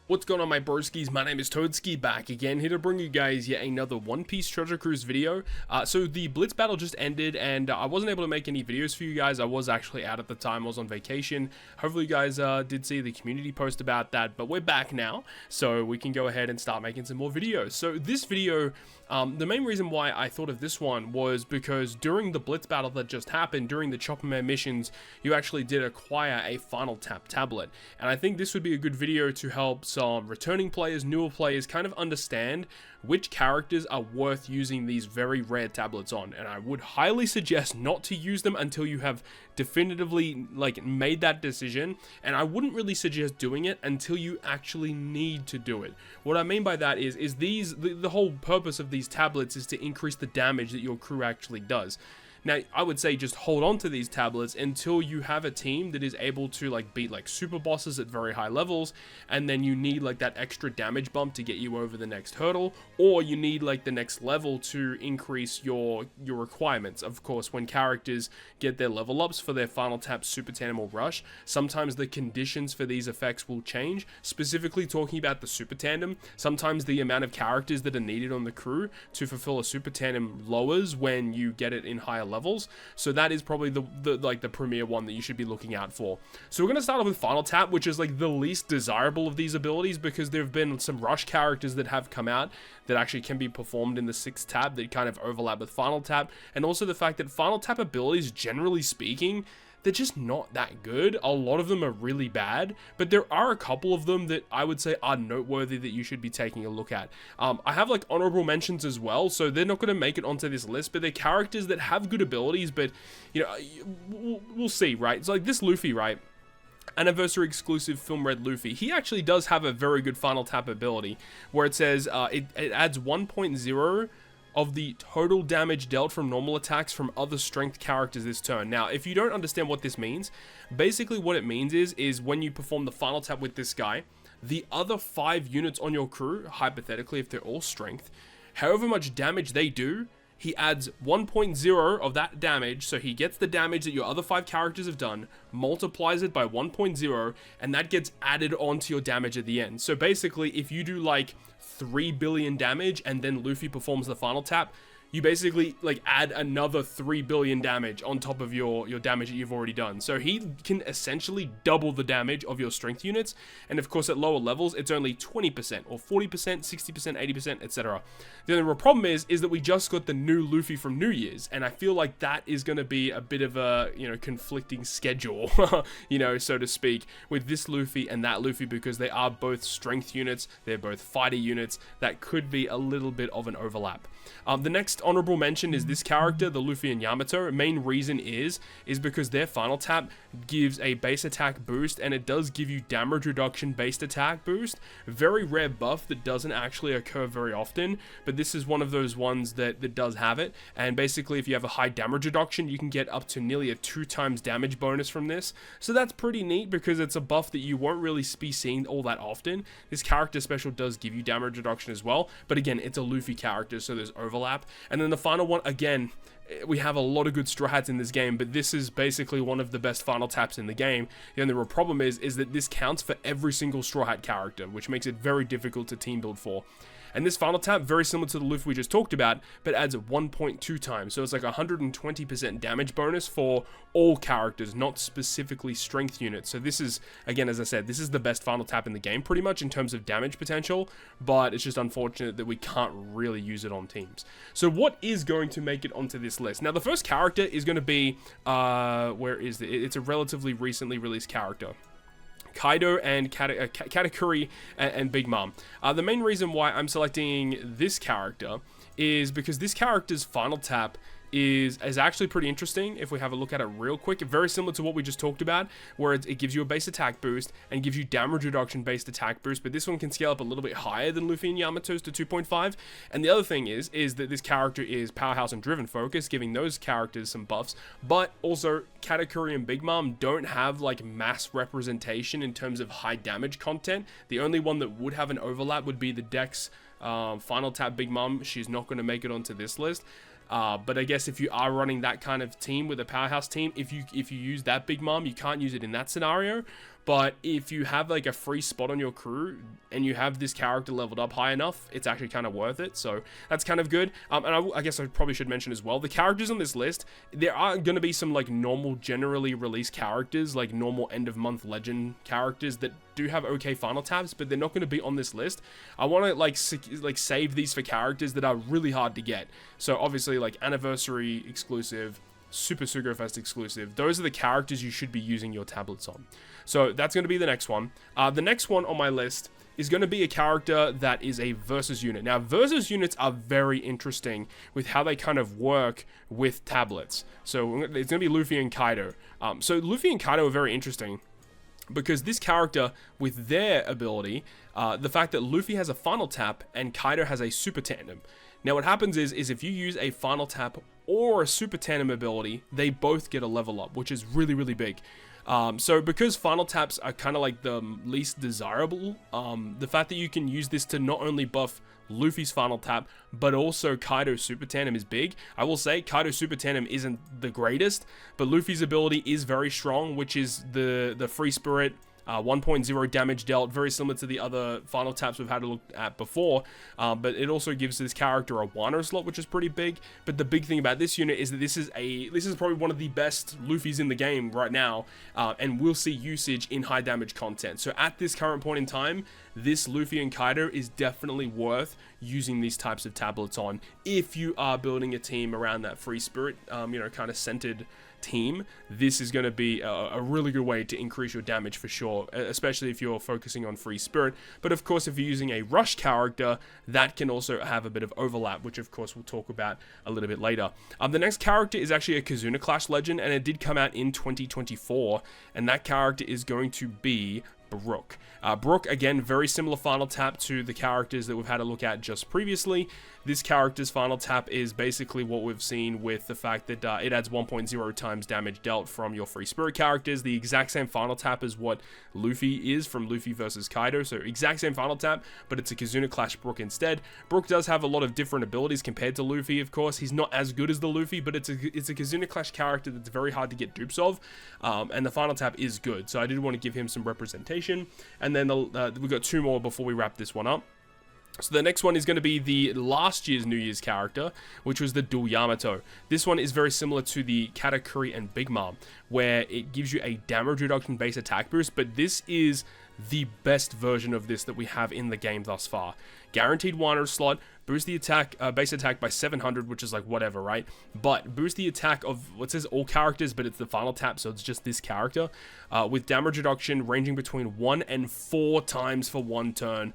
What's going on, my broskiis? My name is Toadski, back again, here to bring you guys yet another One Piece Treasure Cruise video. So the Blitz battle just ended, and I wasn't able to make any videos for you guys. I was actually out at the time, I was on vacation. Hopefully you guys did see the community post about that, but we're back now, so we can go ahead and start making some more videos. So this video, the main reason why I thought of this one was because during the Blitz battle that just happened, during the Chopper Man missions, you actually did acquire a Final Tap tablet, and I think this would be a good video to help some returning players, newer players, kind of understand which characters are worth using these very rare tablets on. And I would highly suggest not to use them until you have definitively made that decision, and I wouldn't really suggest doing it until you actually need to do it. What I mean by that is the whole purpose of these tablets is to increase the damage that your crew actually does. Now, I would say just hold on to these tablets until you have a team that is able to beat super bosses at very high levels, and then you need that extra damage bump to get you over the next hurdle, or you need the next level to increase your requirements. Of course, when characters get their level ups for their Final Tap Super Tandem or Rush, sometimes the conditions for these effects will change. Specifically talking about the Super Tandem, sometimes the amount of characters that are needed on the crew to fulfill a Super Tandem lowers when you get it in higher levels, so that is probably the premier one that you should be looking out for. So we're going to start off with Final Tap, which is the least desirable of these abilities, because there have been some Rush characters that have come out that actually can be performed in the 6th tab that kind of overlap with Final Tap, and also the fact that Final Tap abilities, generally speaking, they're just not that good. A lot of them are really bad, but there are a couple of them that I would say are noteworthy that you should be taking a look at. I have honorable mentions as well, so they're not going to make it onto this list, but they're characters that have good abilities, but we'll see, right? It's this Luffy, right? Anniversary exclusive Film Red Luffy, he actually does have a very good Final Tap ability, where it says it adds 1.0 of the total damage dealt from normal attacks from other strength characters this turn. Now, if you don't understand what this means, basically what it means is when you perform the Final Tap with this guy, the other 5 units on your crew, hypothetically if they're all strength, however much damage they do, he adds 1.0 of that damage, so he gets the damage that your other 5 characters have done, multiplies it by 1.0, and that gets added onto your damage at the end. So basically, if you do 3 billion damage and then Luffy performs the Final Tap, you basically add another 3 billion damage on top of your damage that you've already done. So he can essentially double the damage of your strength units, and of course at lower levels it's only 20% or 40%, 60%, 80%, etc. The only real problem is that we just got the new Luffy from New Year's, and I feel like that is going to be a bit of a conflicting schedule, so to speak, with this Luffy and that Luffy, because they are both strength units, they're both fighter units. That could be a little bit of an overlap. The next honorable mention is this character, the Luffy and Yamato. Main reason is because their Final Tap gives a base attack boost, and it does give you damage reduction based attack boost. Very rare buff that doesn't actually occur very often, but this is one of those ones that does have it. And basically, if you have a high damage reduction, you can get up to nearly a 2 times damage bonus from this. So that's pretty neat, because it's a buff that you won't really be seeing all that often. This character special does give you damage reduction as well, but again, it's a Luffy character, so there's overlap. And then the final one, again, we have a lot of good Straw Hats in this game, but this is basically one of the best Final Taps in the game. The only real problem is that this counts for every single Straw Hat character, which makes it very difficult to team build for. And this Final Tap, very similar to the Luffy we just talked about, but adds 1.2 times. So it's 120% damage bonus for all characters, not specifically strength units. So this is, again, as I said, this is the best Final Tap in the game pretty much in terms of damage potential, but it's just unfortunate that we can't really use it on teams. So what is going to make it onto this list? Now, the first character is going to be, where is it? It's a relatively recently released character. Kaido and Katakuri and Big Mom. The main reason why I'm selecting this character is because this character's Final Tap is actually pretty interesting if we have a look at it real quick. Very similar to what we just talked about, where it gives you a base attack boost and gives you damage reduction based attack boost, but this one can scale up a little bit higher than Luffy and Yamato's to 2.5. And the other thing is that this character is powerhouse and driven focus, giving those characters some buffs, but also Katakuri and Big Mom don't have mass representation in terms of high damage content. The only one that would have an overlap would be the Dex Final Tap Big Mom. She's not going to make it onto this list. But I guess if you are running that kind of team with a powerhouse team, if you use that Big Mom, you can't use it in that scenario. but if you have like a free spot on your crew and you have this character leveled up high enough, it's actually kind of worth it. So that's kind of good. And I guess I probably should mention as well, the characters on this list, there are going to be some like normal generally released characters, like normal end of month legend characters that do have okay final taps, but they're not going to be on this list. I want to like save these for characters that are really hard to get. So obviously like anniversary exclusive, Super Sugo Fest exclusive, those are the characters you should be using your tablets on. So that's going to be the next one. The next one on my list is going to be a character that is a versus unit. Now, versus units are very interesting with how they kind of work with tablets. So it's going to be Luffy and Kaido. So Luffy and Kaido are very interesting because this character, with their ability, the fact that Luffy has a final tap and Kaido has a super tandem. Now, what happens is if you use a final tap or a super tandem ability, they both get a level up, which is really, really big. So because final taps are kind of like the least desirable, the fact that you can use this to not only buff Luffy's final tap, but also Kaido's super tandem is big. I will say Kaido's super tandem isn't the greatest, but Luffy's ability is very strong, which is the free spirit, 1.0 damage dealt, very similar to the other final taps we've had to look at before, but it also gives this character a Wano slot, which is pretty big. But the big thing about this unit is that this is probably one of the best Luffys in the game right now, and we'll see usage in high damage content. So at this current point in time, this Luffy and Kaido is definitely worth using these types of tablets on if you are building a team around that free spirit, you know, kind of centered team. This is going to be a really good way to increase your damage for sure, especially if you're focusing on free spirit. But of course, if you're using a rush character, that can also have a bit of overlap, which of course we'll talk about a little bit later. The next character is actually a Kizuna Clash legend, and it did come out in 2024, and that character is going to be Brook. Brook, again, very similar final tap to the characters that we've had a look at just previously. This character's final tap is basically what we've seen with the fact that it adds 1.0 times damage dealt from your free spirit characters. The exact same final tap as what Luffy is from Luffy versus Kaido. So exact same final tap, but it's a Kizuna Clash Brook instead. Brook does have a lot of different abilities compared to Luffy, of course. He's not as good as the Luffy, but it's a Kizuna Clash character that's very hard to get dupes of. And the final tap is good. So I did want to give him some representation. And then we've got two more before we wrap this one up. So the next one is going to be the last year's New Year's character, which was the Dual Yamato. This one is very similar to the Katakuri and Big Mom, where it gives you a damage reduction base attack boost, but this is the best version of this that we have in the game thus far. Guaranteed Wano slot, boost the attack, base attack by 700, which is like whatever, right? But boost the attack of what says all characters, but it's the final tap, so it's just this character, with damage reduction ranging between 1 and 4 times for 1 turn,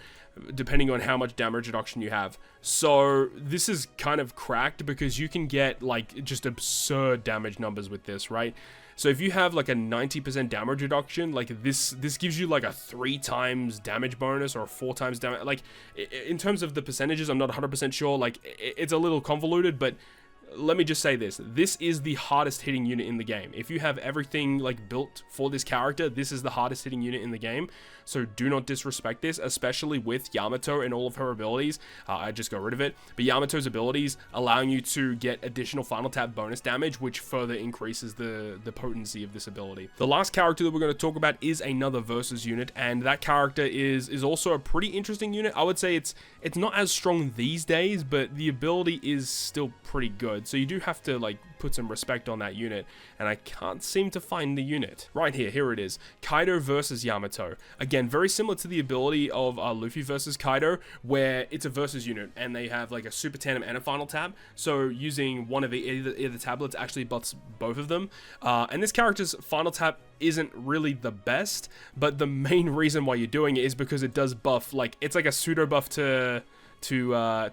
depending on how much damage reduction you have. So this is kind of cracked because you can get like just absurd damage numbers with this, right? So if you have like a 90% damage reduction, like this gives you like a 3 times damage bonus or a 4 times damage. Like in terms of the percentages, I'm not 100% sure. Like it's a little convoluted, but let me just say this. This is the hardest hitting unit in the game. If you have everything like built for this character, this is the hardest hitting unit in the game. So do not disrespect this, especially with Yamato and all of her abilities. I just got rid of it. But Yamato's abilities allowing you to get additional final tap bonus damage, which further increases the potency of this ability. The last character that we're going to talk about is another versus unit, and that character is also a pretty interesting unit. I would say it's not as strong these days, but the ability is still pretty good. So you do have to like put some respect on that unit, and I can't seem to find the unit. Right here it is. Kaido versus Yamato. Again, very similar to the ability of Luffy versus Kaido, where it's a versus unit, and they have like a super tandem and a final tap, so using one of either tablets actually buffs both of them. And this character's final tap isn't really the best, but the main reason why you're doing it is because it does buff, like, it's like a pseudo buff to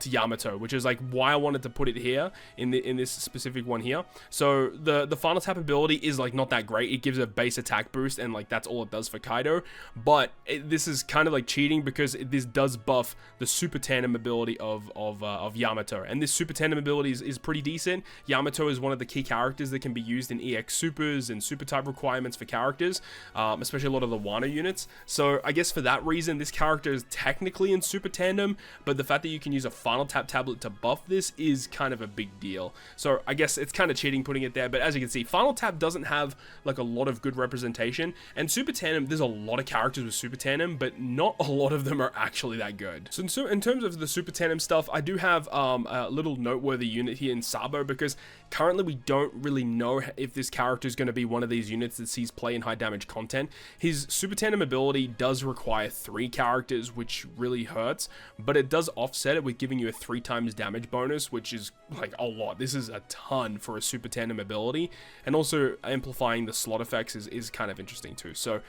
Yamato, which is like why I wanted to put it here in this specific one here. So the final tap ability is like not that great. It gives a base attack boost, and like that's all it does for Kaido. But this is kind of like cheating because this does buff the super tandem ability of Yamato, and this super tandem ability is pretty decent. Yamato is one of the key characters that can be used in EX supers and super type requirements for characters, especially a lot of the Wano units. So I guess for that reason, this character is technically in super tandem, but the fact fact that you can use a final tap tablet to buff this is kind of a big deal. So I guess it's kind of cheating putting it there, but as you can see, final tap doesn't have like a lot of good representation, and super tandem, there's a lot of characters with super tandem, but not a lot of them are actually that good. So in terms of the super tandem stuff, I do have a little noteworthy unit here in Sabo, because currently we don't really know if this character is going to be one of these units that sees play in high damage content. His super tandem ability does require 3 characters, which really hurts, but it does offset it with giving you a 3 times damage bonus, which is like a lot. This is a ton for a super tandem ability, and also amplifying the slot effects is kind of interesting too. So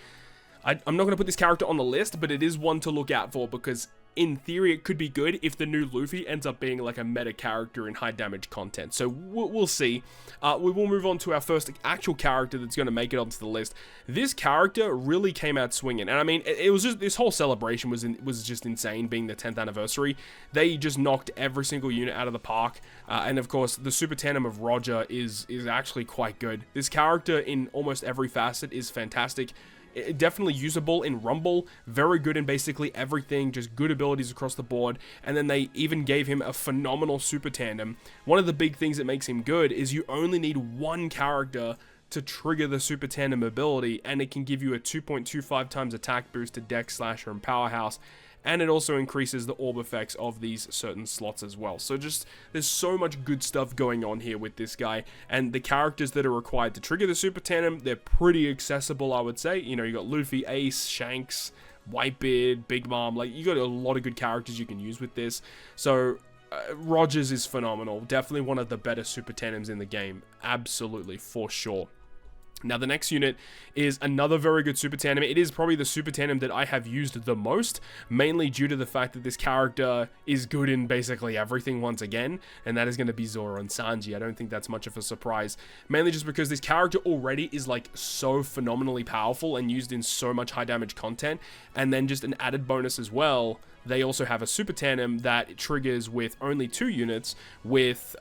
I'm not going to put this character on the list, but it is one to look out for, because in theory it could be good if the new Luffy ends up being like a meta character in high damage content. So we'll see. We will move on to our first actual character that's going to make it onto the list. This character really came out swinging, and I mean, it was just, this whole celebration was just insane, being the 10th anniversary. They just knocked every single unit out of the park, and of course the super tandem of Roger is actually quite good. This character in almost every facet is fantastic. Definitely usable in Rumble, very good in basically everything, just good abilities across the board, and then they even gave him a phenomenal super tandem. One of the big things that makes him good is you only need one character to trigger the super tandem ability, and it can give you a 2.25 times attack boost to Dex, Slasher, and Powerhouse, and it also increases the orb effects of these certain slots as well. So just, there's so much good stuff going on here with this guy, and the characters that are required to trigger the super tandem, they're pretty accessible, I would say. You know, you got Luffy, Ace, Shanks, Whitebeard, Big Mom, like, you got a lot of good characters you can use with this. So Rogers is phenomenal, definitely one of the better super tandems in the game, absolutely, for sure. Now, the next unit is another very good super tandem. It is probably the super tandem that I have used the most, mainly due to the fact that this character is good in basically everything once again, and that is going to be Zoro and Sanji. I don't think that's much of a surprise, mainly just because this character already is like so phenomenally powerful and used in so much high damage content, and then just an added bonus as well. They also have a super tandem that triggers with only 2 units with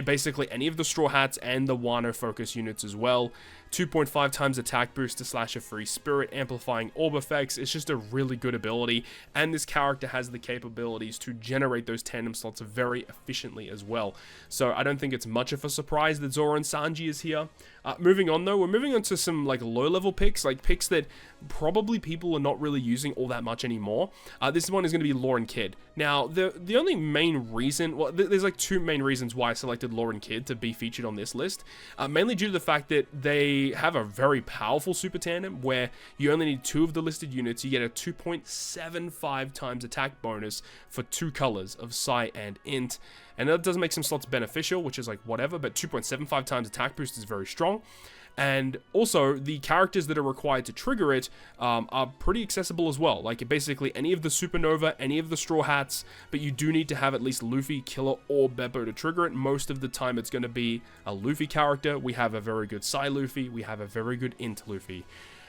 basically any of the Straw Hats and the Wano focus units as well. 2.5 times attack boost to Slasher Free Spirit, amplifying orb effects. It's just a really good ability, and this character has the capabilities to generate those tandem slots very efficiently as well. So I don't think it's much of a surprise that Zoro and Sanji is here. Moving on though, we're moving on to some like low-level picks, like picks that probably people are not really using all that much anymore. This one is going to be Law and Kid. Now, the only main reason, well, there's like 2 main reasons why I selected Law and Kid to be featured on this list. Mainly due to the fact that they have a very powerful super tandem where you only need 2 of the listed units. You get a 2.75 times attack bonus for 2 colors of Psy and Int. And that does make some slots beneficial, which is like whatever, but 2.75 times attack boost is very strong. And also, the characters that are required to trigger it are pretty accessible as well. Like, basically, any of the Supernova, any of the Straw Hats, but you do need to have at least Luffy, Killer, or Beppo to trigger it. Most of the time, it's going to be a Luffy character. We have a very good Psy Luffy. We have a very good Int Luffy.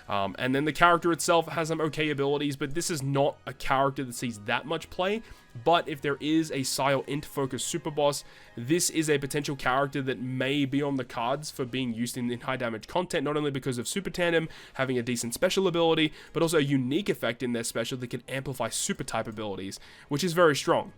And then the character itself has some okay abilities, but this is not a character that sees that much play. But if there is a Psy or Int focused super boss, this is a potential character that may be on the cards for being used in high damage content, not only because of super tandem having a decent special ability, but also a unique effect in their special that can amplify super type abilities, which is very strong.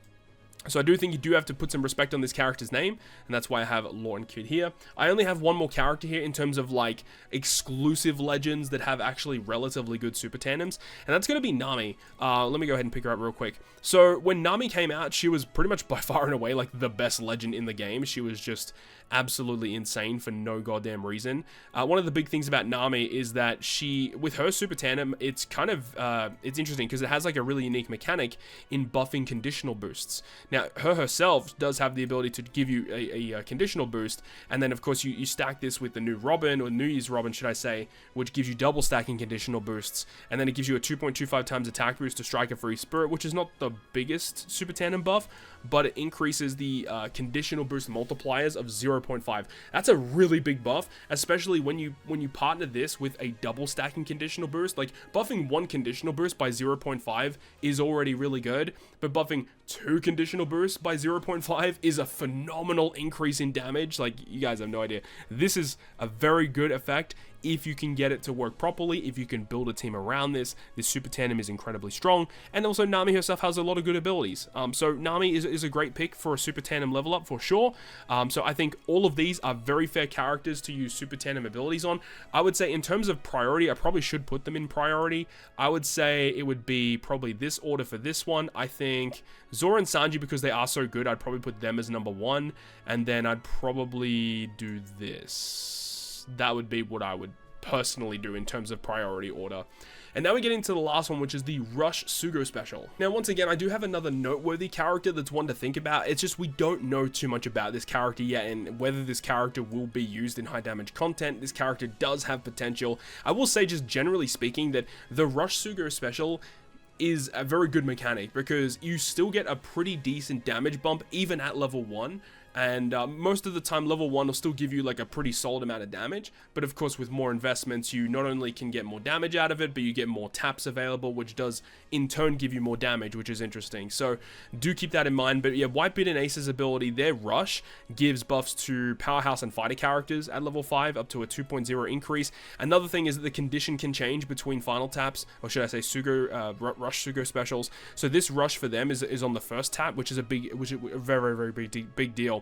So I do think you do have to put some respect on this character's name, and that's why I have Law and Kid here. I only have one more character here in terms of like exclusive legends that have actually relatively good super tandems, and that's going to be Nami. Let me go ahead and pick her up real quick. So when Nami came out, she was pretty much by far and away like the best legend in the game. She was just absolutely insane for no goddamn reason. One of the big things about Nami is that she, with her super tandem, it's kind of, it's interesting because it has like a really unique mechanic in buffing conditional boosts. Now, her herself does have the ability to give you a conditional boost, and then of course you stack this with the new Robin, or New Year's Robin should I say, which gives you double stacking conditional boosts, and then it gives you a 2.25 times attack boost to Striker Free Spirit, which is not the biggest super tandem buff, but it increases the conditional boost multipliers of 0.5. That's a really big buff, especially when you partner this with a double stacking conditional boost. Like, buffing one conditional boost by 0.5 is already really good, but buffing 2 conditional boosts by 0.5 is a phenomenal increase in damage. Like, you guys have no idea. This is a very good effect if you can get it to work properly, if you can build a team around this super tandem is incredibly strong. And also Nami herself has a lot of good abilities. So Nami is a great pick for a super tandem level up for sure. So I think all of these are very fair characters to use super tandem abilities on. I would say in terms of priority, I probably should put them in priority. I would say it would be probably this order for this one. I think Zora and Sanji, because they are so good, I'd probably put them as number 1, and then I'd probably do this. That would be what I would personally do in terms of priority order. And now we get into the last one, which is the Rush Sugo special. Now, once again, I do have another noteworthy character that's one to think about. It's just we don't know too much about this character yet, and whether this character will be used in high damage content. This character does have potential. I will say, just generally speaking, that the Rush Sugo special is a very good mechanic, because you still get a pretty decent damage bump even at level 1. And most of the time level 1 will still give you like a pretty solid amount of damage, but of course with more investments you not only can get more damage out of it, but you get more taps available, which does in turn give you more damage, which is interesting. So do keep that in mind. But yeah, Whitebeard and Ace's ability, their rush gives buffs to powerhouse and fighter characters at level 5 up to a 2.0 increase. Another thing is that the condition can change between final taps, or should I say Rush Sugo specials. So this rush for them is on the first tap, which is a very big deal.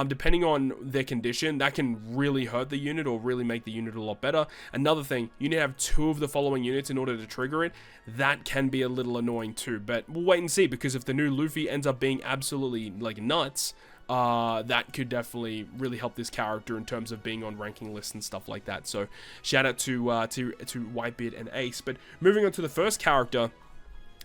Depending on their condition, that can really hurt the unit or really make the unit a lot better. Another thing, you need to have 2 of the following units in order to trigger it. That can be a little annoying too, but we'll wait and see, because if the new Luffy ends up being absolutely like nuts, that could definitely really help this character in terms of being on ranking lists and stuff like that. So shout out to Whitebeard and Ace. But moving on to the first character,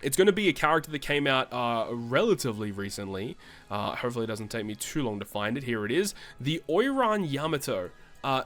it's going to be a character that came out relatively recently. Hopefully it doesn't take me too long to find it. Here it is. The Oiran Yamato.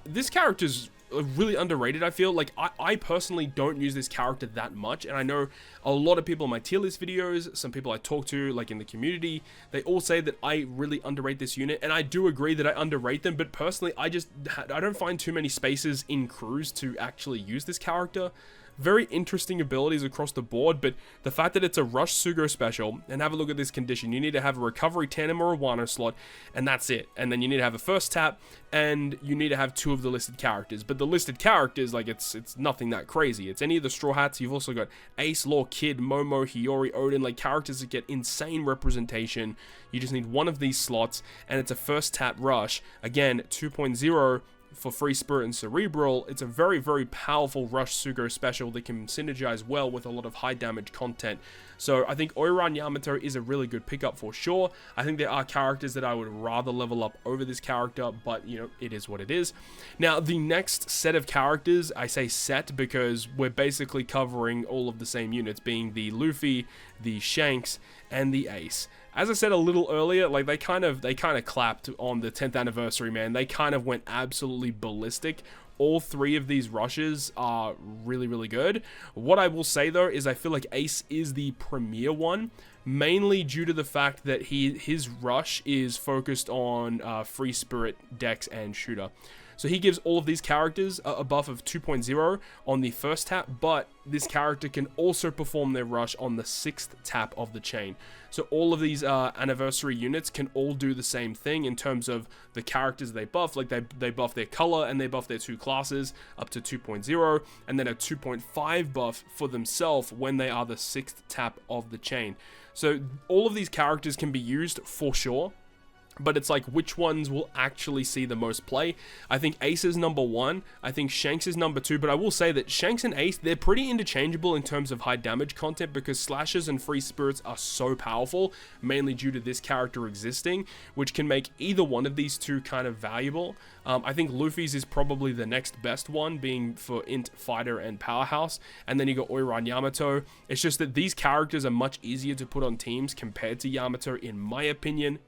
This character is really underrated, I feel. Like, I personally don't use this character that much. And I know a lot of people in my tier list videos, some people I talk to, like in the community, they all say that I really underrate this unit. And I do agree that I underrate them. But personally, I don't find too many spaces in crews to actually use this character. Very interesting abilities across the board, but the fact that it's a Rush Sugo special, and have a look at this condition, you need to have a recovery tandem or a Wano slot, and that's it. And then you need to have a first tap, and you need to have 2 of the listed characters. But the listed characters, like, it's nothing that crazy. It's any of the Straw Hats. You've also got Ace, Law, Kid, Momo, Hiyori, Odin, like characters that get insane representation. You just need 1 of these slots, and it's a first tap rush. Again, 2.0 for Free Spirit and Cerebral. It's a very powerful Rush Sugo special that can synergize well with a lot of high damage content. So I think Oiran Yamato is a really good pickup for sure. I think there are characters that I would rather level up over this character, but you know, it is what it is. Now the next set of characters, I say set because we're basically covering all of the same units, being the Luffy, the Shanks, and the Ace. As I said a little earlier, like they kind of clapped on the 10th anniversary, man. They kind of went absolutely ballistic. All 3 of these rushes are really good. What I will say though is I feel like Ace is the premier one, mainly due to the fact that his rush is focused on Free Spirit, Dex, and Shooter. So he gives all of these characters a buff of 2.0 on the first tap, but this character can also perform their rush on the 6th tap of the chain. So all of these anniversary units can all do the same thing in terms of the characters they buff. Like they buff their color and they buff their 2 classes up to 2.0, and then a 2.5 buff for themselves when they are the 6th tap of the chain. So all of these characters can be used for sure, but it's like which ones will actually see the most play. I think Ace is number 1. I think Shanks is number 2. But I will say that Shanks and Ace, they're pretty interchangeable in terms of high damage content, because Slashes and Free Spirits are so powerful, mainly due to this character existing, which can make either one of these 2 kind of valuable. I think Luffy's is probably the next best one, being for Int, Fighter, and Powerhouse. And then you got Oiran Yamato. It's just that these characters are much easier to put on teams compared to Yamato, in my opinion,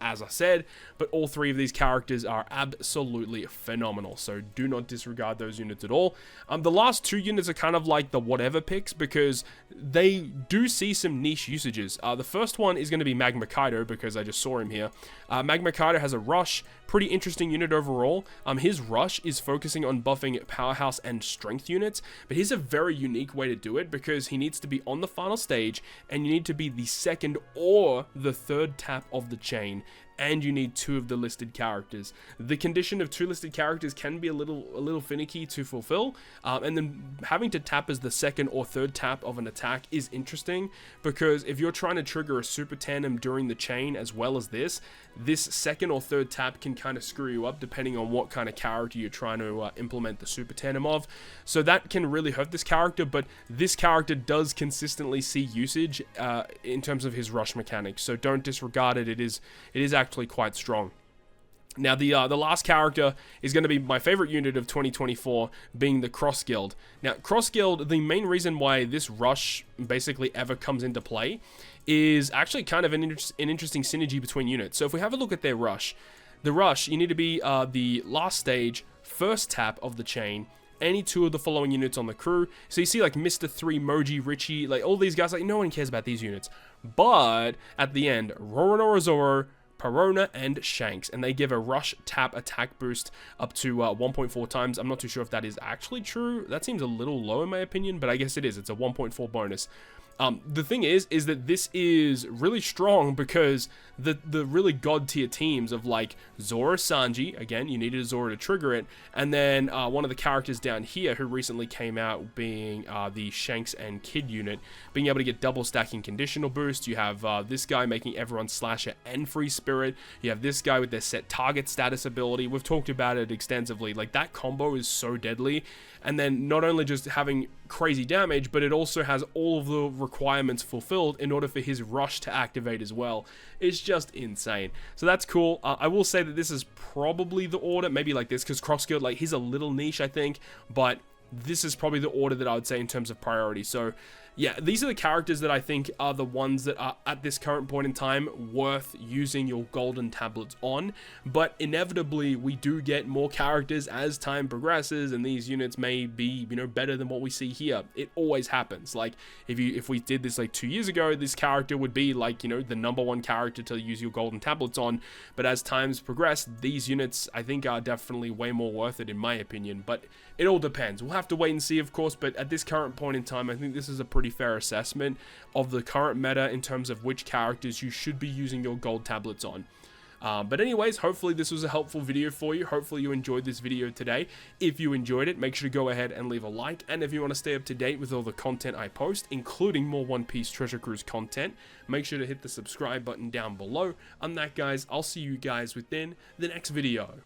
as I said. But all 3 of these characters are absolutely phenomenal, so do not disregard those units at all. The last 2 units are kind of like the whatever picks, because they do see some niche usages. The first one is going to be Magma Kaido, because I just saw him here. Magma Kaido has a rush, pretty interesting unit overall. His rush is focusing on buffing Powerhouse and Strength units, but here's a very unique way to do it, because he needs to be on the final stage, and you need to be the 2nd or the 3rd tap of the chain. and you need 2 of the listed characters. The condition of 2 listed characters can be a little finicky to fulfill, and then having to tap as the second or third tap of an attack is interesting, because if you're trying to trigger a super tandem during the chain as well as this second or third tap can kind of screw you up depending on what kind of character you're trying to implement the super tandem of. So that can really hurt this character, but this character does consistently see usage in terms of his rush mechanics, so don't disregard it. It is actually quite strong. Now, the last character is going to be my favorite unit of 2024, being the Cross Guild. Now, Cross Guild, the main reason why this rush basically ever comes into play is actually kind of an interesting synergy between units. So if we have a look at their rush, the rush, you need to be the last stage, first tap of the chain, any 2 of the following units on the crew. So you see like Mr. 3, Moji, Richie, like all these guys, like no one cares about these units. But at the end, Roronoa Zoro, Perona, and Shanks, and they give a rush tap attack boost up to 1.4 times. I'm not too sure if that is actually true. That seems a little low in my opinion, but I guess it is. It's a 1.4 bonus. The thing is that this is really strong because the really god tier teams of like Zoro, Sanji, again, you needed a Zoro to trigger it, and then one of the characters down here who recently came out being the Shanks and Kid unit, being able to get double stacking conditional boost. You have this guy making everyone slasher and free spirit. You have this guy with their set target status ability. We've talked about it extensively. Like that combo is so deadly, and then not only just having crazy damage, but it also has all of the requirements fulfilled in order for his rush to activate as well. It's just insane. So that's cool. I will say that this is probably the order, maybe like this, because Cross Guild, like he's a little niche, I think, but this is probably the order that I would say in terms of priority. So yeah, these are the characters that I think are the ones that are at this current point in time worth using your golden tablets on. But inevitably, we do get more characters as time progresses, and these units may be, you know, better than what we see here. It always happens. Like if we did this like 2 years ago, this character would be like, you know, the #1 character to use your golden tablets on. But as times progress, these units I think are definitely way more worth it in my opinion. But it all depends. We'll have to wait and see, of course. But at this current point in time, I think this is a pretty fair assessment of the current meta in terms of which characters you should be using your gold tablets on. But anyways, hopefully this was a helpful video for you. Hopefully you enjoyed this video today. If you enjoyed it, make sure to go ahead and leave a like. And if you want to stay up to date with all the content I post, including more One Piece Treasure Cruise content, make sure to hit the subscribe button down below. On that, guys, I'll see you guys within the next video.